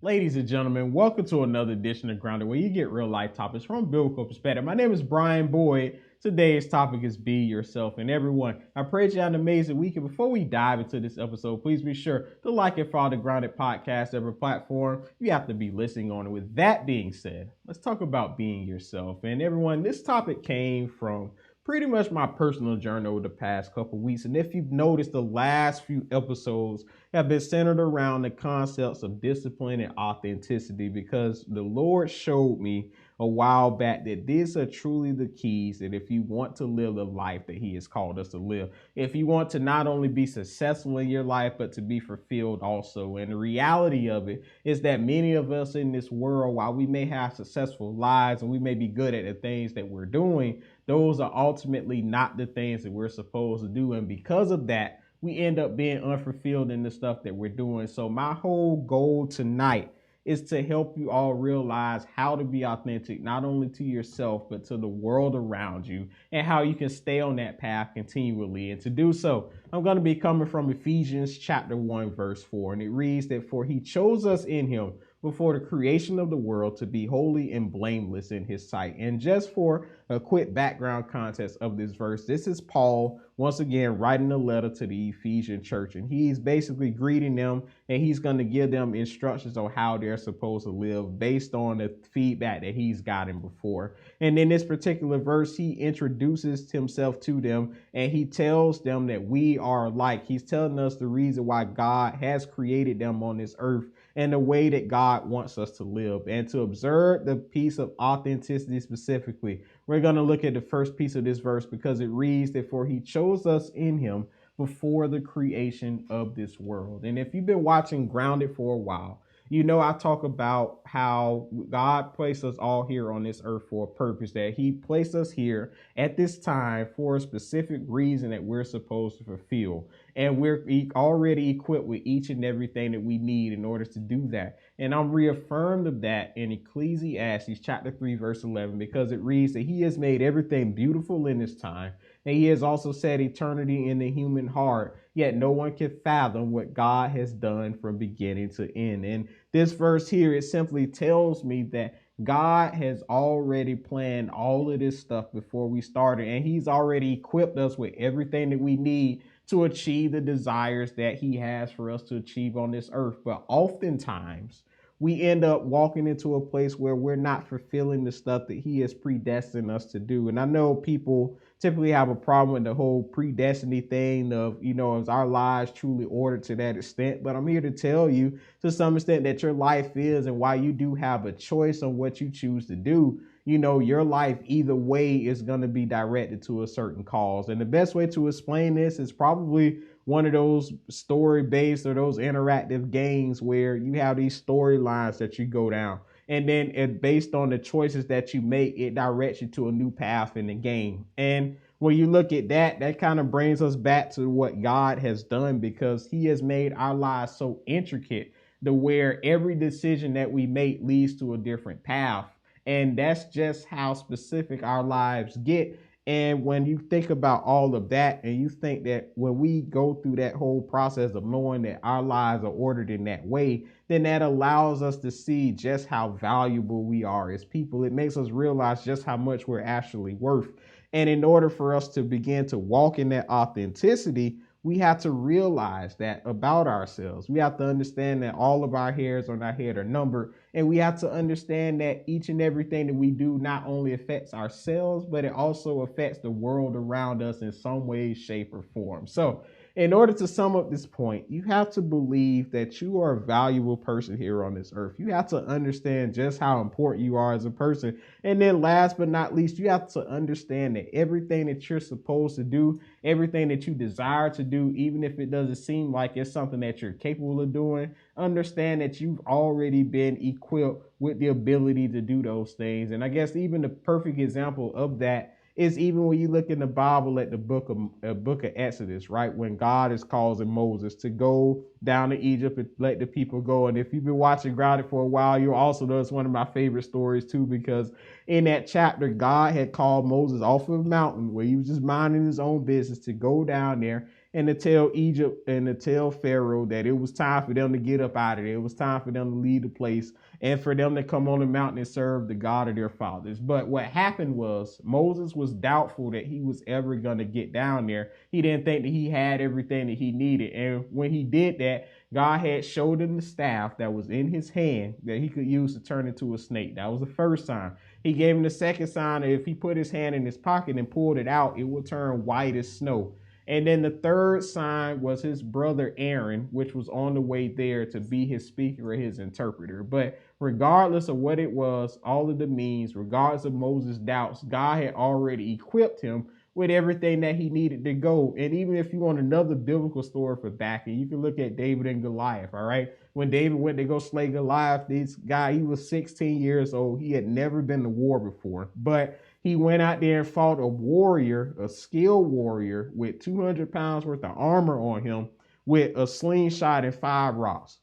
Ladies and gentlemen, welcome to another edition of Grounded, where you get real life topics from a biblical perspective. My name is Brian Boyd. Today's topic is Be Yourself. And everyone, I pray you have an amazing week. And before we dive into this episode, please be sure to like and follow the Grounded podcast every platform you have to be listening on. And with that being said, let's talk about being yourself. And everyone, this topic came from pretty much my personal journey over the past couple weeks. And if you've noticed, the last few episodes have been centered around the concepts of discipline and authenticity, because the Lord showed me a while back that these are truly the keys that if you want to live the life that He has called us to live, if you want to not only be successful in your life, but to be fulfilled also. And the reality of it is that many of us in this world, while we may have successful lives and we may be good at the things that we're doing, those are ultimately not the things that we're supposed to do. And because of that, we end up being unfulfilled in the stuff that we're doing. So my whole goal tonight is to help you all realize how to be authentic, not only to yourself, but to the world around you, and how you can stay on that path continually. And to do so, I'm going to be coming from Ephesians chapter 1, verse 4. And it reads that, "For He chose us in Him before the creation of the world to be holy and blameless in His sight." And just for a quick background context of this verse, this is Paul once again writing a letter to the Ephesian church, and he's basically greeting them, and he's going to give them instructions on how they're supposed to live based on the feedback that he's gotten before. And in this particular verse, he introduces himself to them, and he tells them that we are alike. He's telling us the reason why God has created them on this earth and the way that God wants us to live. And to observe the piece of authenticity specifically, we're going to look at the first piece of this verse, because it reads that, "For He chose us in Him before the creation of this world." And if you've been watching Grounded for a while, you know I talk about how God placed us all here on this earth for a purpose, that He placed us here at this time for a specific reason that we're supposed to fulfill. And we're already equipped with each and everything that we need in order to do that. And I'm reaffirmed of that in Ecclesiastes chapter 3, verse 11, because it reads that He has made everything beautiful in His time, and He has also set eternity in the human heart, yet no one can fathom what God has done from beginning to end. And this verse here, it simply tells me that God has already planned all of this stuff before we started, and He's already equipped us with everything that we need to achieve the desires that He has for us to achieve on this earth. But oftentimes, we end up walking into a place where we're not fulfilling the stuff that He has predestined us to do. And I know people typically have a problem with the whole predestiny thing of, is our lives truly ordered to that extent? But I'm here to tell you to some extent that your life is, and while you do have a choice on what you choose to do, your life either way is going to be directed to a certain cause. And the best way to explain this is probably one of those story-based or those interactive games where you have these storylines that you go down. And then based on the choices that you make, it directs you to a new path in the game. And when you look at that, that kind of brings us back to what God has done, because He has made our lives so intricate to where every decision that we make leads to a different path. And that's just how specific our lives get. And when you think about all of that, and you think that when we go through that whole process of knowing that our lives are ordered in that way, then that allows us to see just how valuable we are as people. It makes us realize just how much we're actually worth. And in order for us to begin to walk in that authenticity, we have to realize that about ourselves. We have to understand that all of our hairs on our head are numbered. And we have to understand that each and everything that we do not only affects ourselves, but it also affects the world around us in some way, shape, or form. So in order to sum up this point, you have to believe that you are a valuable person here on this earth. You have to understand just how important you are as a person. And then last but not least, you have to understand that everything that you're supposed to do, everything that you desire to do, even if it doesn't seem like it's something that you're capable of doing, understand that you've already been equipped with the ability to do those things. And I guess even the perfect example of that is even when you look in the Bible at the book of Exodus, right? When God is causing Moses to go down to Egypt and let the people go. And if you've been watching Grounded for a while, you'll also know it's one of my favorite stories too, because in that chapter, God had called Moses off of a mountain where he was just minding his own business to go down there and to tell Egypt and to tell Pharaoh that it was time for them to get up out of there. It was time for them to leave the place and for them to come on the mountain and serve the God of their fathers. But what happened was Moses was doubtful that he was ever going to get down there. He didn't think that he had everything that he needed. And when he did that, God had showed him the staff that was in his hand that he could use to turn into a snake. That was the first time. He gave him the second sign that if he put his hand in his pocket and pulled it out, it would turn white as snow. And then the third sign was his brother Aaron, which was on the way there to be his speaker or his interpreter. But regardless of what it was, all of the means, regardless of Moses' doubts, God had already equipped him with everything that he needed to go. And even if you want another biblical story for backing, you can look at David and Goliath, all right? When David went to go slay Goliath, this guy, he was 16 years old. He had never been to war before, but he went out there and fought a warrior, a skilled warrior with 200 pounds worth of armor on him with a slingshot and 5 rocks.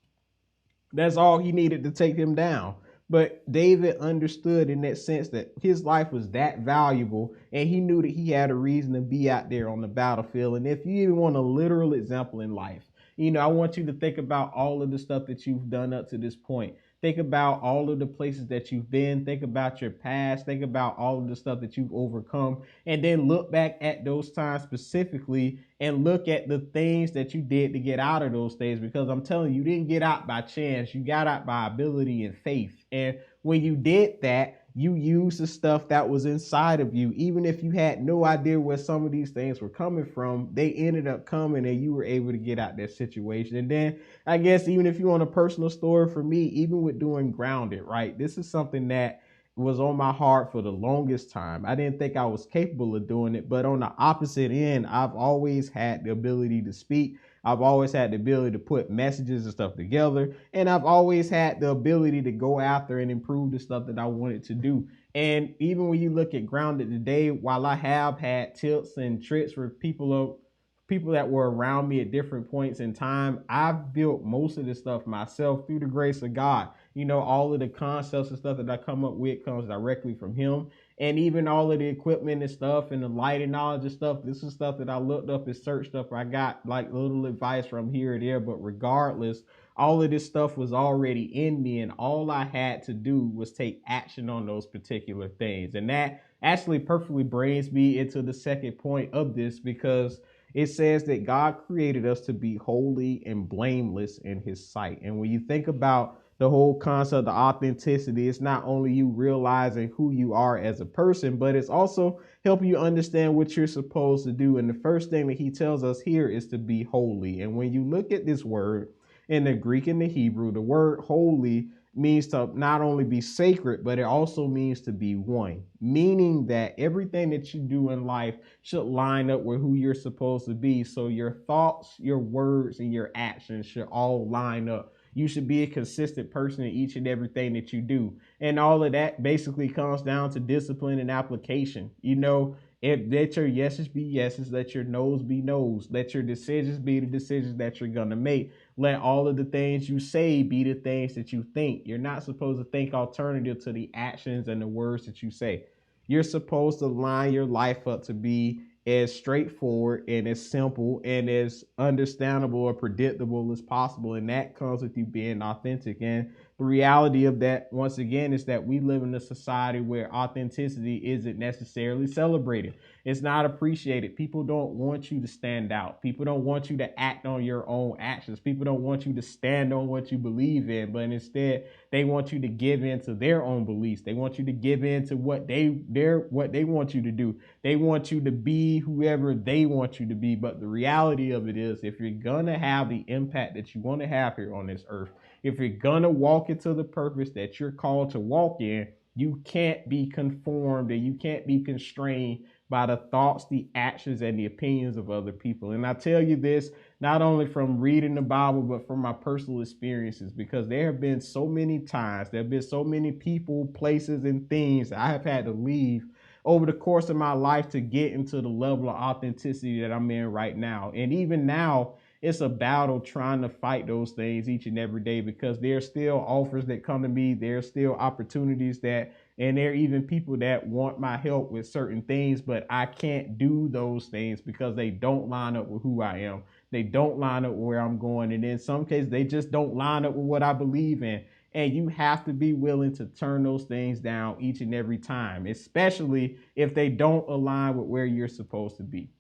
That's all he needed to take him down. But David understood in that sense that his life was that valuable, and he knew that he had a reason to be out there on the battlefield. And if you even want a literal example in life, I want you to think about all of the stuff that you've done up to this point. Think about all of the places that you've been. Think about your past. Think about all of the stuff that you've overcome. And then look back at those times specifically and look at the things that you did to get out of those things. Because I'm telling you, you didn't get out by chance. You got out by ability and faith. And when you did that, you used the stuff that was inside of you. Even if you had no idea where some of these things were coming from, they ended up coming and you were able to get out that situation. And then I guess even if you want a personal story for me, even with doing Grounded, right? This is something that was on my heart for the longest time. I didn't think I was capable of doing it, but on the opposite end, I've always had the ability to speak. I've always had the ability to put messages and stuff together. And I've always had the ability to go after and improve the stuff that I wanted to do. And even when you look at Grounded today, while I have had tips and tricks for people that were around me at different points in time, I've built most of this stuff myself through the grace of God. All of the concepts and stuff that I come up with comes directly from him. And even all of the equipment and stuff and the lighting knowledge and stuff, this is stuff that I looked up and searched up. I got like little advice from here or there, but regardless, all of this stuff was already in me, and all I had to do was take action on those particular things. And that actually perfectly brings me into the second point of this, because it says that God created us to be holy and blameless in his sight. And when you think about the whole concept of authenticity, it's not only you realizing who you are as a person, but it's also helping you understand what you're supposed to do. And the first thing that he tells us here is to be holy. And when you look at this word in the Greek and the Hebrew, the word holy means to not only be sacred, but it also means to be one, meaning that everything that you do in life should line up with who you're supposed to be. So your thoughts, your words, and your actions should all line up. You should be a consistent person in each and everything that you do. And all of that basically comes down to discipline and application. Let your yeses be yeses, let your no's be no's, let your decisions be the decisions that you're going to make. Let all of the things you say be the things that you think. You're not supposed to think alternative to the actions and the words that you say. You're supposed to line your life up to be as straightforward and as simple and as understandable or predictable as possible. And that comes with you being authentic. And the reality of that, once again, is that we live in a society where authenticity isn't necessarily celebrated. It's not appreciated. People don't want you to stand out. People don't want you to act on your own actions. People don't want you to stand on what you believe in, but instead they want you to give in to their own beliefs. They want you to give in to what they want you to do. They want you to be whoever they want you to be. But the reality of it is, if you're gonna have the impact that you want to have here on this earth, if you're gonna walk into the purpose that you're called to walk in, you can't be conformed and you can't be constrained by the thoughts, the actions, and the opinions of other people. And I tell you this, not only from reading the Bible, but from my personal experiences, because there have been so many times, there have been so many people, places, and things that I have had to leave over the course of my life to get into the level of authenticity that I'm in right now. And even now, it's a battle trying to fight those things each and every day, because there's still offers that come to me. There's still opportunities that, and there are even people that want my help with certain things, but I can't do those things because they don't line up with who I am. They don't line up with where I'm going. And in some cases, they just don't line up with what I believe in. And you have to be willing to turn those things down each and every time, especially if they don't align with where you're supposed to be.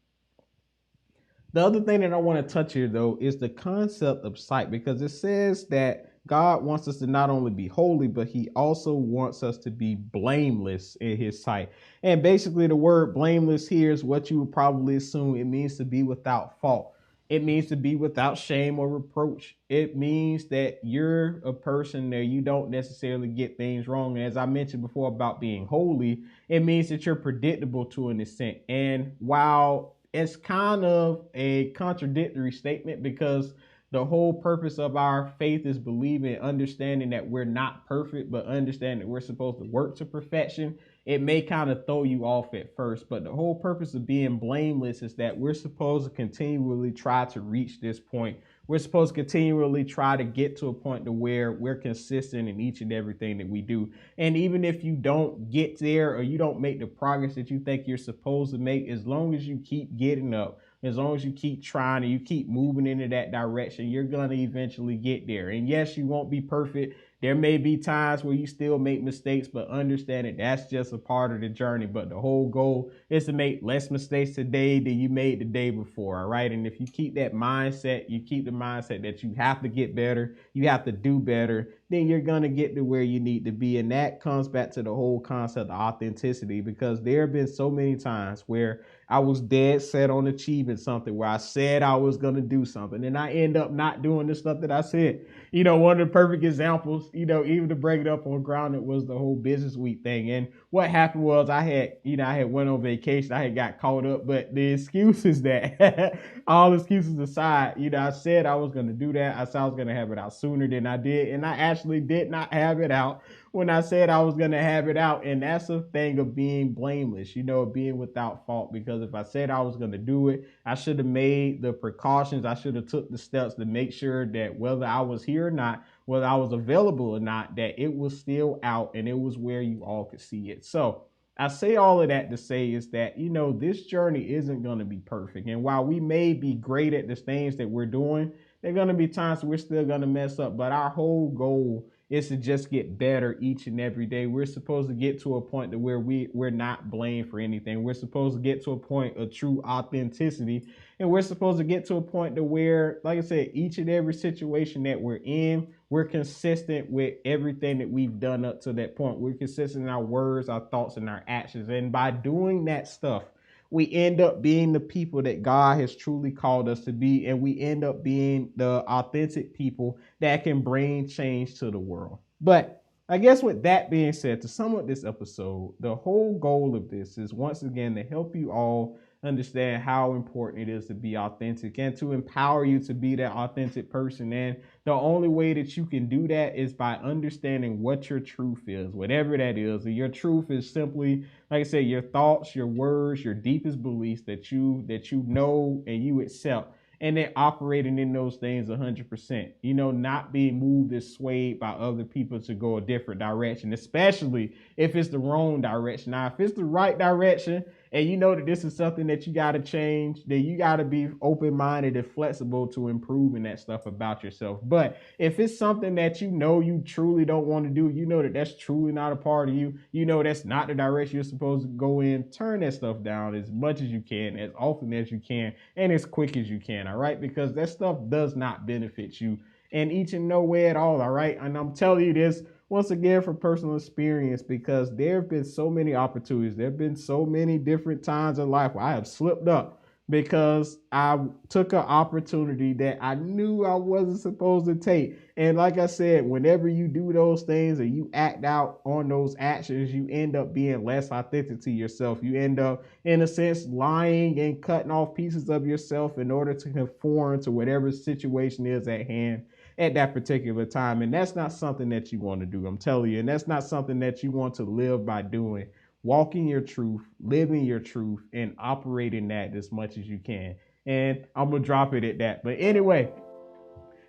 The other thing that I want to touch here, though, is the concept of sight, because it says that God wants us to not only be holy, but he also wants us to be blameless in his sight. And basically, the word blameless here is what you would probably assume it means to be without fault. It means to be without shame or reproach. It means that you're a person that you don't necessarily get things wrong. And as I mentioned before about being holy, it means that you're predictable to an extent. And while it's kind of a contradictory statement, because the whole purpose of our faith is believing and understanding that we're not perfect, but understanding that we're supposed to work to perfection. It may kind of throw you off at first, but the whole purpose of being blameless is that we're supposed to continually try to reach this point. We're supposed to continually try to get to a point to where we're consistent in each and everything that we do. And even if you don't get there, or you don't make the progress that you think you're supposed to make, as long as you keep getting up, as long as you keep trying and you keep moving into that direction, you're going to eventually get there. And yes, you won't be perfect. There may be times where you still make mistakes, but understand that that's just a part of the journey. But the whole goal is to make less mistakes today than you made the day before. All right. And if you keep that mindset, you keep the mindset that you have to get better, you have to do better, then you're going to get to where you need to be. And that comes back to the whole concept of authenticity, because there have been so many times where I was dead set on achieving something, where I said I was going to do something, and I end up not doing the stuff that I said. One of the perfect examples, even to break it up on ground, it was the whole business week thing. And what happened was I had went on vacation. I had got caught up, but the excuses that all excuses aside, I said I was going to do that. I said I was going to have it out sooner than I did. And I actually did not have it out when I said I was going to have it out. And that's a thing of being blameless, being without fault. Because if I said I was going to do it, I should have made the precautions. I should have took the steps to make sure that whether I was here or not, whether I was available or not, that it was still out and it was where you all could see it. So I say all of that to say is that, this journey isn't going to be perfect. And while we may be great at the things that we're doing, there are going to be times we're still going to mess up. But our whole goal is to just get better each and every day. We're supposed to get to a point to where we're not blamed for anything. We're supposed to get to a point of true authenticity. And we're supposed to get to a point to where, like I said, each and every situation that we're in, we're consistent with everything that we've done up to that point. We're consistent in our words, our thoughts, and our actions. And by doing that stuff, we end up being the people that God has truly called us to be. And we end up being the authentic people that can bring change to the world. But I guess with that being said, to sum up this episode, the whole goal of this is once again to help you all understand how important it is to be authentic and to empower you to be that authentic person. And the only way that you can do that is by understanding what your truth is, whatever that is. And your truth is simply, like I said, your thoughts, your words, your deepest beliefs that you know and you accept. And then operating in those things 100%, not being moved and swayed by other people to go a different direction, especially if it's the wrong direction. Now, if it's the right direction and you know that this is something that you got to change, then you got to be open-minded and flexible to improving that stuff about yourself. But if it's something that you truly don't want to do, that that's truly not a part of you, that's not the direction you're supposed to go in, turn that stuff down as much as you can, as often as you can, and as quick as you can, all right? Because that stuff does not benefit you in each and no way at all, all right? And I'm telling you this once again from personal experience, because there have been so many opportunities. There have been so many different times in life where I have slipped up because I took an opportunity that I knew I wasn't supposed to take. And like I said, whenever you do those things and you act out on those actions, you end up being less authentic to yourself. You end up, in a sense, lying and cutting off pieces of yourself in order to conform to whatever situation is at hand at that particular time. And that's not something that you want to do, I'm telling you. And that's not something that you want to live by doing. Walking your truth, living your truth, and operating that as much as you can. and I'm gonna drop it at that. But anyway,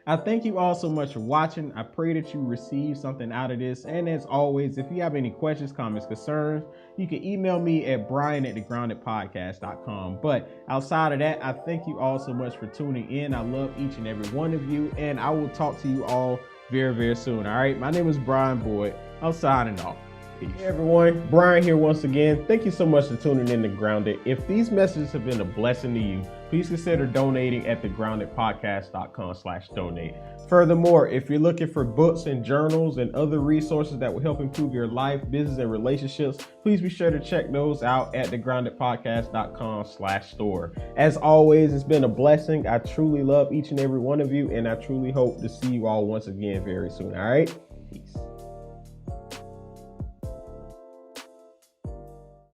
I thank you all so much for watching. I pray that you receive something out of this. And as always, if you have any questions, comments, concerns, you can email me at brian@thegroundedpodcast.com. But outside of that, I thank you all so much for tuning in. I love each and every one of you, and I will talk to you all very, very soon. All right. My name is Brian Boyd. I'm signing off. Peace. Hey everyone, Brian here once again. Thank you so much for tuning in to Grounded. If these messages have been a blessing to you, please consider donating at thegroundedpodcast.com/donate. Furthermore, if you're looking for books and journals and other resources that will help improve your life, business, and relationships, please be sure to check those out at thegroundedpodcast.com/store. As always, it's been a blessing. I truly love each and every one of you, and I truly hope to see you all once again very soon. All right? Peace.